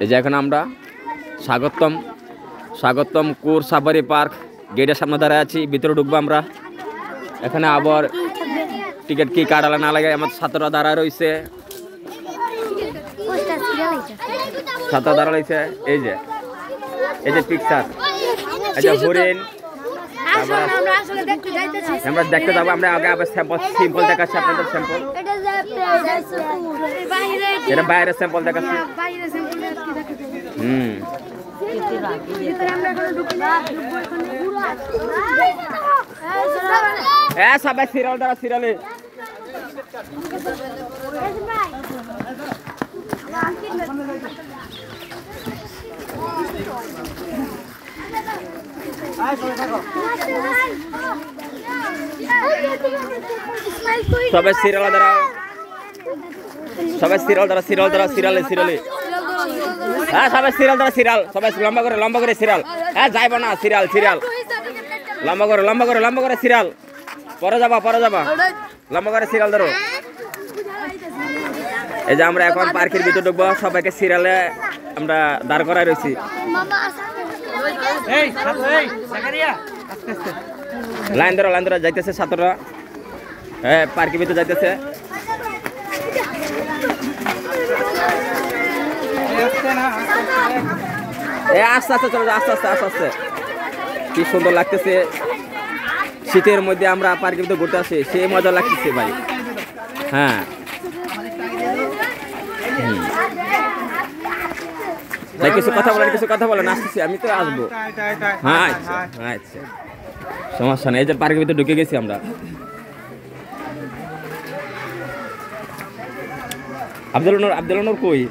এই যে এখন আমরা স্বাগতম কোর সাফারি পার্ক গেটের সামনে দাঁড়ায় আছি। ভিতরে ঢুকবো আমরা। এখানে আবার টিকিট কি কাটালে না লাগে আমার ছাত্ররা দাঁড়ায় রয়েছে। ছাত্ররা দাঁড়া রয়েছে। এই যে পিকচার, এই যে হরিণ। আমরা দেখতে যাবো। আমরা আগে আবার সিম্পল দেখাচ্ছি আপনাদের। স্যাম্পল এটা বাইরের স্যাম্পল দেখাচ্ছি। সবাই সিরিয়াল দ্বারা সিরিয়ালে সবাই সিরিয়াল দ্বারা সিরিয়ালে হ্যাঁ সবাই সিরিয়াল দ্বারা সিরিয়াল। সবাই লম্বা করে সিরিয়াল। হ্যাঁ যাইব না সিরিয়াল লম্বা করে সিরিয়াল। পরে যাবা লম্বা করে সিরিয়াল ধরো। এই যে আমরা এখন পার্কের ভিতরে ঢুকবো। সবাইকে সিরিয়ালে আমরা দাঁড় করাই রয়েছি। লাইন ধরো যাইতেছে ছাত্ররা। হ্যাঁ পার্কের ভিতরে যাইতেছে। আস্তে চলো, আস্তে। কি সুন্দর লাগতেছে। শীতের মধ্যে আমরা পার্কের ভিতরে ঘুরতে আসি, সে মজা লাগতেছে ভাই। হ্যাঁ ভাই কিছু কথা বলেন। আসতেছি, আমি তো আসবো। হ্যাঁ আচ্ছা সমস্যা নেই। এই যে পার্কের ভিতরে ঢুকে গেছি আমরা। আব্দুল নূর কই?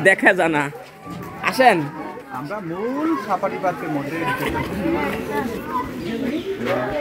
দেখা জানা আসেন। আমরা মূল সাফারি পার্কের মধ্যে